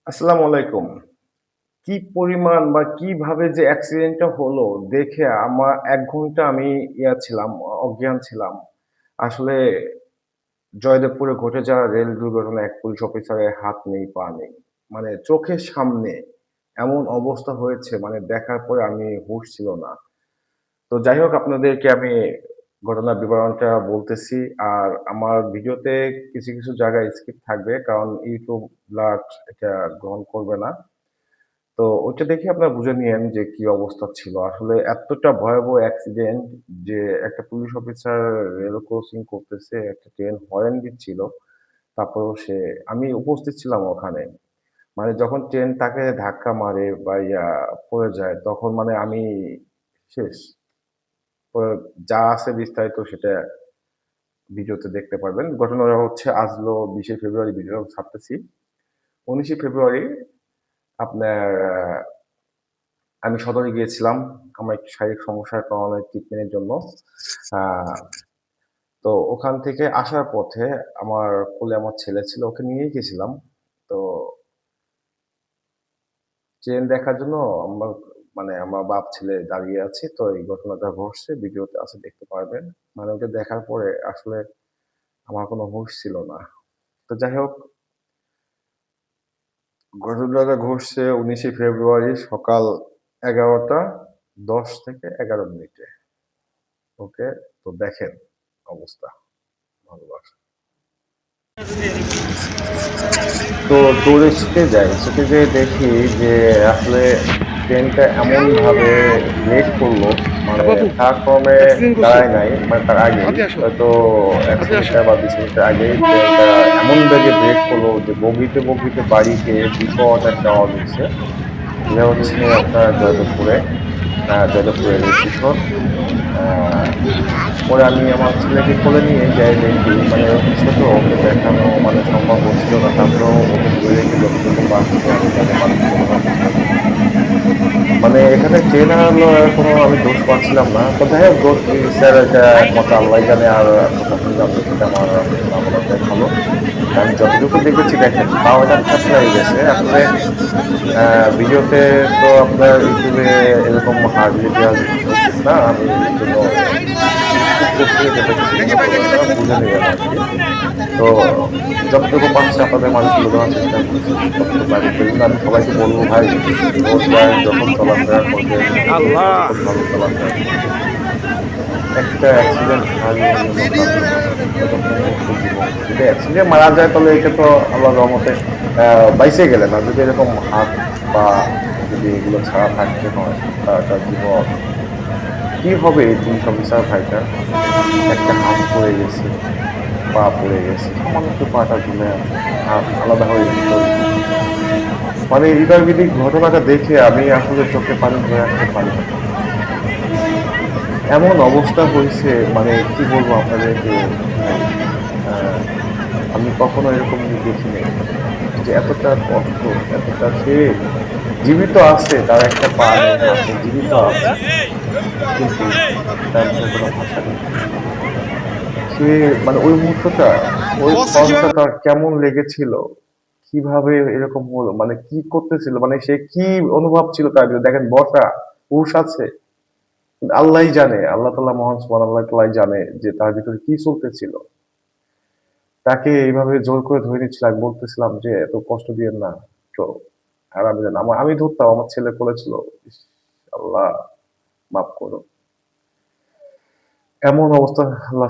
আসসালামু আলাইকুম। কি পরিমাণ বা কিভাবে যে অ্যাক্সিডেন্টটা হলো দেখে আমার ১ ঘন্টা আমি ছিলাম, অজ্ঞান ছিলাম। আসলে জয়দেবপুরে ঘটে যাওয়া রেল দুর্ঘটনায় এক পুলিশ অফিসারের হাত নেই, পা নেই। মানে চোখের সামনে এমন অবস্থা হয়েছে মানে দেখার পরে আমি হুঁশ ছিল না। তো যাই হোক আপনাদেরকে আমি ঘটনার বিবরণটা বলতেছি। আর আমার ভিডিওতে কিছু জায়গায় স্কিপ থাকবে কারণ YouTube ব্লাড এটা গ্রহণ করবে না। তো ওইটা দেখে আপনারা বুঝে নিয়েন যে কি অবস্থা ছিল। আসলে এতটা ভয়াবহ অ্যাক্সিডেন্ট যে একটা পুলিশ অফিসার রেল ক্রসিং করতেছে, একটা ট্রেন হরেন দিচ্ছিল। তারপরেও আমি উপস্থিত ছিলাম ওখানে। মানে যখন ট্রেন তাকে ধাক্কা মারে বা পড়ে যায় তখন মানে আমি শেষ। তো যা আছে বিস্তারিত সেটা ভিডিওতে দেখতে পারবেন। ঘটনাটা হচ্ছে আজও ২০শে ফেব্রুয়ারি ভিডিও ছাড়তেছি। ১৯শে ফেব্রুয়ারি আপনার আমি সদরে গিয়েছিলাম। আমার একটু শারীরিক সমস্যার কারণে ট্রিটমেন্টের জন্য। আ তো ওখান থেকে আসার পথে আমার কোলে আমার ছেলে ছিল, ওকে নিয়েই গেছিলাম। তো ট্রেন দেখার জন্য আমার আমার বাপ ছেলে দাঁড়িয়ে আছি। তো এই ঘটনাটা ঘটছে, ভিডিওতে আছে দেখতে পারবেন। মানে ওকে দেখার পরে আসলে আমার কোনো হুঁশ ছিল না। তো যাই হোক ঘটনাটা ঘটছে ১৯শে ফেব্রুয়ারি সকাল ১১:১০ থেকে ১১ মিনিটে। ওকে? তো দেখেন অবস্থা। ভালোবাসা। তো দৌড়ে ছুটে যাই। ছুটে যেয়ে দেখি যে আসলে ট্রেনটা এমনভাবে ব্রেক করলো মানে বাবু প্ল্যাটফর্মে অ্যাক্সিডেন্ট করছে। দাঁড়ায় নাই। মানে তার আগেই হাতে আসো, হয়তো ১০০ হাতে আসো। মিটার বা ২০ মিটার আগেই ট্রেনটা এমন বেগে ব্রেক করলো যে বগিতে বাড়ি খেয়ে বিকট একটা আওয়াজ হইছে। এটা হচ্ছে আপনার জয়দেবপুর রেল স্টেশন। আ পরে আমি আমার ছেলেকে কোলে নিয়ে যাই দেখি মানে ওকে ছোট ওকে দেখানো মানে সম্ভব হচ্ছিল না। তারপরেও ওকে ধরে রেখে যতটুকু পারছি আমি তাকে মানুষ করে দেওয়ার চেষ্টা করছি। মানে এখানে ট্রেন হারানোর কোনো আমি দোষ পাচ্ছিলাম না। তো যাই হোক দোষ কি স্যার এটা একমাত্র আল্লাহই জানে আর প্রশাসন জানবে সেটা আমার আসলে না বলাটাই ভালো। আমি যতটুকু দেখেছি দেখেন পাও এটা থেতলায় গেছে। আসলে ভিডিওতে তো আপনার YouTube এ এরকম হার্ডলি দেওয়া উচিত না। আমি এজন্য কিছু স্কিপ করছি যাতে কিছু মনে করবেন না, বুঝে নিবেন আরকি। তো যতটুকু পারছি আপনাদের মাঝে তুলে ধরার চেষ্টা করছি। কতটুকু আগে এজন্য আমি সবাইকে বলব ভাই রোড গায়ে যখন চলাফেরা করবেন একটু আল্লাহ! সচেতন ভাবে চলাফেরা করবেন। একটা অ্যাক্সিডেন্ট হারিয়ে গেল তার জন্য এরকম মুহূর্ত জীবন। যদি অ্যাক্সিডেন্ট মারা যায় তাহলে এটা তো আল্লাহর রহমতে বাইঁচে গেলেন। আর যদি এরকম হাত পা যদি এগুলো ছাড়া থাকতে হয় তার জীবন কি হবে এই পুলিশ অফিসার ভাইটার? একটা হাত পড়ে গেছে, পা পড়ে গেছে। সামান্য একটু পাটা ঝুলে আছে। হাত আলাদা হয়ে গেছে চোখ। মানে হৃদয়বিদিক ঘটনাটা দেখে আমি আসলে চোখে পানি ধরে রাখতে পারি না। এমন অবস্থা হইছে মানে কি বলবো আপনাদেরকে ভাই আ আমি কখনো এরকম দেখি নাই। যে এতটা কষ্ট, এতটা সে জীবিত আছে, তার একটা পা নেই, হাত নেই, জীবিত আছে। কিন্তু তার মুখে কোনো ভাষা নেই। সে মানে ওই মুহূর্তটা, ওই বসে কষ্টটা কিভাবে তার কেমন লেগেছিল? কিভাবে এরকম হলো? মানে কি করতেছিল? মানে সে কি অনুভব ছিল তার ভিতরে? দেখেন বসা, হুশ আছে। আল্লাহই জানে, আল্লাহ তাআলা মহান সুবহানাহু ওয়া তাআলাই জানে যে তার ভিতরে কি চলতেছিল। তাকে এইভাবে জোর করে ধরে নিচ্ছিল। আমি বলতেছিলাম যে, "এত কষ্ট দিয়েন না। তো আরামে যান।" আমি ধরতাম, আমার ছেলে কোলে ছিল। ইস! আল্লাহ মাফ করো। এমন অবস্থা আল্লাহ